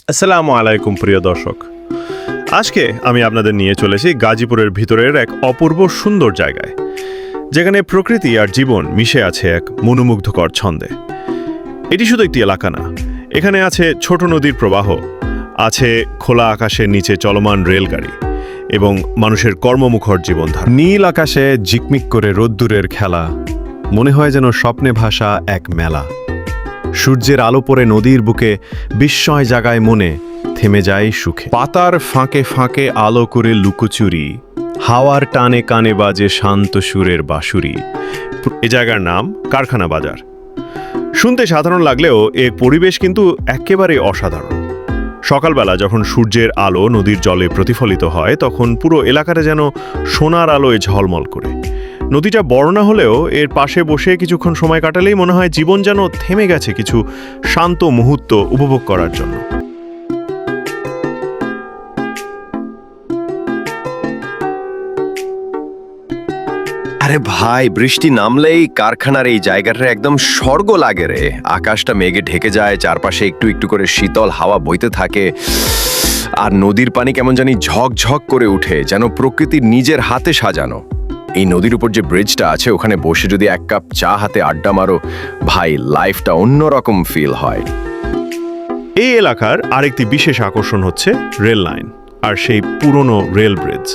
আসসালামু আলাইকুম প্রিয় দর্শক। আজকে আমি আপনাদের নিয়ে চলেছি গাজীপুরের ভিতরের এক অপূর্ব সুন্দর জায়গায়, যেখানে প্রকৃতি আর জীবন মিশে আছে এক মনোমুগ্ধকর ছন্দে। এটি শুধু একটি এলাকা না, এখানে আছে ছোট নদীর প্রবাহ, আছে খোলা আকাশের নিচে চলমান রেলগাড়ি এবং মানুষের কর্মমুখর জীবনধারা। নীল আকাশে ঝিকমিক করে রোদ্দুরের খেলা, মনে হয় যেন স্বপ্নে ভাসা এক মেলা। সূর্যের আলো পড়ে নদীর বুকে বিস্ময় জাগায় মনে, থেমে যায় সুখে। পাতার ফাঁকে ফাঁকে আলো করে লুকোচুরি, হাওয়ার টানে কানে বাজে শান্ত সুরের বাঁশুরি। এ জায়গার নাম কারখানা বাজার। শুনতে সাধারণ লাগলেও এর পরিবেশ কিন্তু একেবারে অসাধারণ। সকালবেলা যখন সূর্যের আলো নদীর জলে প্রতিফলিত হয়, তখন পুরো এলাকাটা যেন সোনার আলোয় ঝলমল করে। নদীটা বড় না হলেও এর পাশে বসে কিছুক্ষণ সময় কাটালেই মনে হয় জীবন যেন থেমে গেছে কিছু শান্ত মুহূর্ত উপভোগ করার জন্য। আরে ভাই, বৃষ্টি নামলেই কারখানার এই জায়গাটা একদম স্বর্গ লাগে রে। আকাশটা মেঘে ঢেকে যায়, চারপাশে একটু একটু করে শীতল হাওয়া বইতে থাকে, আর নদীর পানি কেমন জানি ঝকঝক করে উঠে, যেন প্রকৃতির নিজের হাতে সাজানো। এই নদীর উপর যে ব্রিজটা আছে, ওখানে বসে যদি এক কাপ চা হাতে আড্ডা মারো, ভাই লাইফটা অন্যরকম ফিল হয়। এই এলাকার আরেকটি বিশেষ আকর্ষণ হচ্ছে রেল লাইন আর সেই পুরনো রেল ব্রিজ।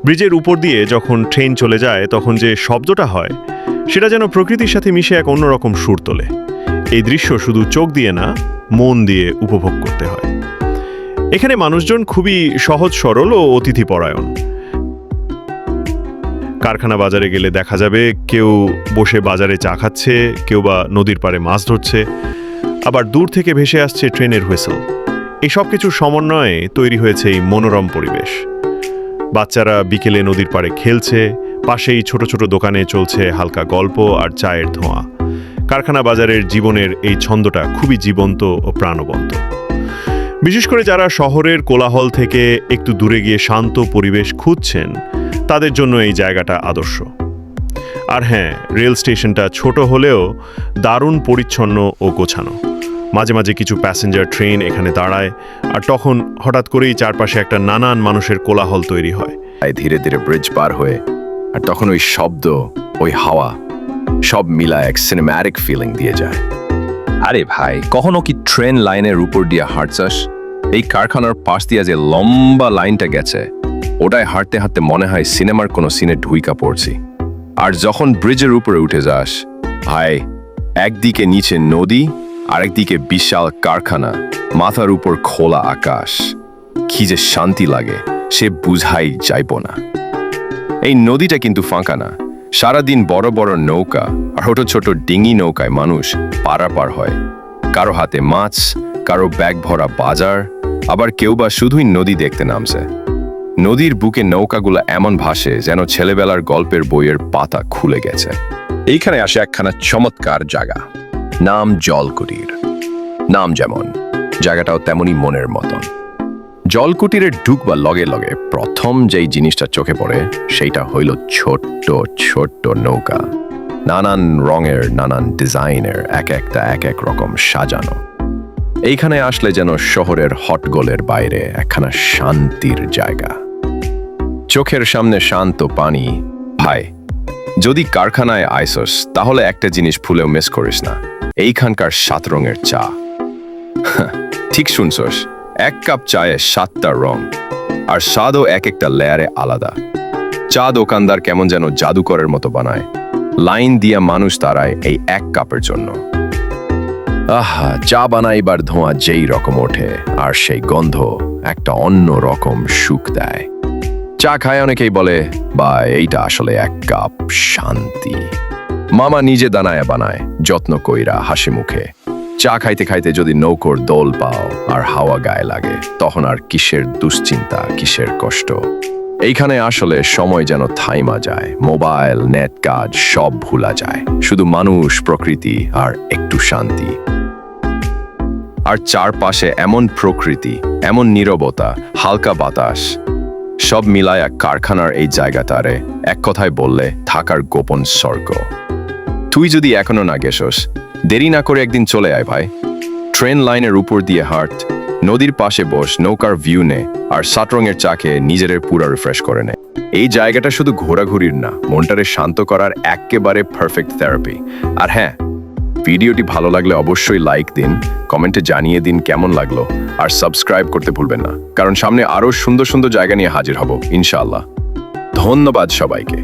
ব্রিজের উপর দিয়ে যখন ট্রেন চলে যায়, তখন যে শব্দটা হয়, সেটা যেন প্রকৃতির সাথে মিশে এক অন্যরকম সুর তোলে। এই দৃশ্য শুধু চোখ দিয়ে না, মন দিয়ে উপভোগ করতে হয়। এখানে মানুষজন খুবই সহজ সরল ও অতিথিপরায়ণ। কারখানা বাজারে গেলে দেখা যাবে কেউ বসে বাজারে চা খাচ্ছে, কেউ বা নদীর পাড়ে মাছ ধরছে, আবার দূর থেকে ভেসে আসছে ট্রেনের হুইসেল। এই সব কিছুর সমন্বয়ে তৈরি হয়েছে এই মনোরম পরিবেশ। বাচ্চারা বিকেলে নদীর পাড়ে খেলছে, পাশেই ছোট ছোট দোকানে চলছে হালকা গল্প আর চায়ের ধোঁয়া। কারখানা বাজারের জীবনের এই ছন্দটা খুবই জীবন্ত ও প্রাণবন্ত। বিশেষ করে যারা শহরের কোলাহল থেকে একটু দূরে গিয়ে শান্ত পরিবেশ খুঁজছেন, তাদের জন্য এই জায়গাটা আদর্শ। আর হ্যাঁ, রেল স্টেশনটা ছোট হলেও দারুণ পরিচ্ছন্ন ও গোছানো। মাঝে মাঝে কিছু প্যাসেঞ্জার ট্রেন এখানে দাঁড়ায়, আর তখন হঠাৎ করেই চারপাশে একটা নানান মানুষের কোলাহল তৈরি হয়। ধীরে ধীরে ব্রিজ পার হয়ে, আর তখন ওই শব্দ, ওই হাওয়া, সব মিলা এক সিনেম্যাটিক ফিলিং দিয়ে যায়। আরে ভাই, কখনো কি ট্রেন লাইনের উপর দিয়ে হাঁটছাস? এই কারখানার পাশ দিয়ে যে লম্বা লাইনটা গেছে, ওটায় হাঁটতে হাঁটতে মনে হয় সিনেমার কোনো সিনে ঢুইকা পড়ছি। আর যখন ব্রিজের উপরে উঠে যাস, ভাই, একদিকে নিচে নদী, আরেকদিকে বিশাল কারখানা, মাথার উপর খোলা আকাশ, কি যে শান্তি লাগে সে বুঝাই যাইব না। এই নদীটা কিন্তু ফাঁকা না, সারাদিন বড় বড় নৌকা আর ছোট ছোট ডিঙি নৌকায় মানুষ পারাপার হয়। কারো হাতে মাছ, কারো ব্যাগ ভরা বাজার, আবার কেউ বা শুধুই নদী দেখতে নামছে। নদীর বুকে নৌকাগুলো এমন ভাসে যেন ছেলেবেলার গল্পের বইয়ের পাতা খুলে গেছে। এইখানে আসে একখানা চমৎকার জায়গা, নাম জলকুটির। নাম যেমন, জায়গাটাও তেমনই মনের মতন। জলকুটিরের ঢুকবার লগে লগে প্রথম যেই জিনিসটা চোখে পড়ে, সেইটা হইল ছোট্ট ছোট্ট নৌকা, নানান রঙের, নানান ডিজাইনের, এক একটা এক এক রকম সাজানো। এইখানে আসলে যেন শহরের হটগোলের বাইরে একখানা শান্তির জায়গা। চোখের সামনে শান্ত পানি। ভাই, যদি কারখানায় আইসস, তাহলে একটা জিনিস ভুলেও মিস করিস না, এইখানকার 7 রঙের চা। ঠিক শুনছস, এক কাপ চায়ে 7টা রং, আর স্বাদও এক একটা লেয়ারে আলাদা। চা দোকানদার কেমন যেন জাদুকরের মতো বানায়, লাইন দিয়া মানুষ দাঁড়ায় এই এক কাপের জন্য। আহা, চা বানাইবার ধোঁয়া যেই রকম ওঠে, আর সেই গন্ধ একটা অন্য রকম সুখ দেয়। চা খায় অনেকেই বলে, বা এইটা আসলে এক কাপ শান্তি। মামা নিজে দানায় বানায়, যত্ন কইরা, হাসি মুখে। চা খাইতে খাইতে যদি নৌকোর দোল পাও আর হাওয়া গায়ে লাগে, তখন আর কিসের দুশ্চিন্তা, কিসের কষ্ট। এইখানে আসলে সময় যেন থাইমা যায়, মোবাইল, নেট কাজ সব ভুলা যায়, শুধু মানুষ, প্রকৃতি আর একটু শান্তি। আর চারপাশে এমন প্রকৃতি, এমন নীরবতা, হালকা বাতাস, সব মিলায়া কারখানার এই জায়গাটারে এক কথায় বললে থাকার গোপন স্বর্গ। তুই যদি এখনো না গেছস, দেরি না করে একদিন চলে আয় ভাই। ট্রেন লাইনের উপর দিয়ে হাঁট, নদীর পাশে বস, নৌকার ভিউ নে, আর সাতরঙের চা খেয়ে নিজের পুরা রিফ্রেশ করে নে। এই জায়গাটা শুধু ঘোরাঘুরির না, মনটারে শান্ত করার একেবারে পারফেক্ট থেরাপি। আর হ্যাঁ, ভিডিওটি ভালো লাগলে অবশ্যই লাইক দিন, কমেন্টে জানিয়ে দিন কেমন লাগলো, আর সাবস্ক্রাইব করতে ভুলবেন না, কারণ সামনে আরো সুন্দর সুন্দর জায়গা নিয়ে হাজির হব ইনশাআল্লাহ। ধন্যবাদ সবাইকে।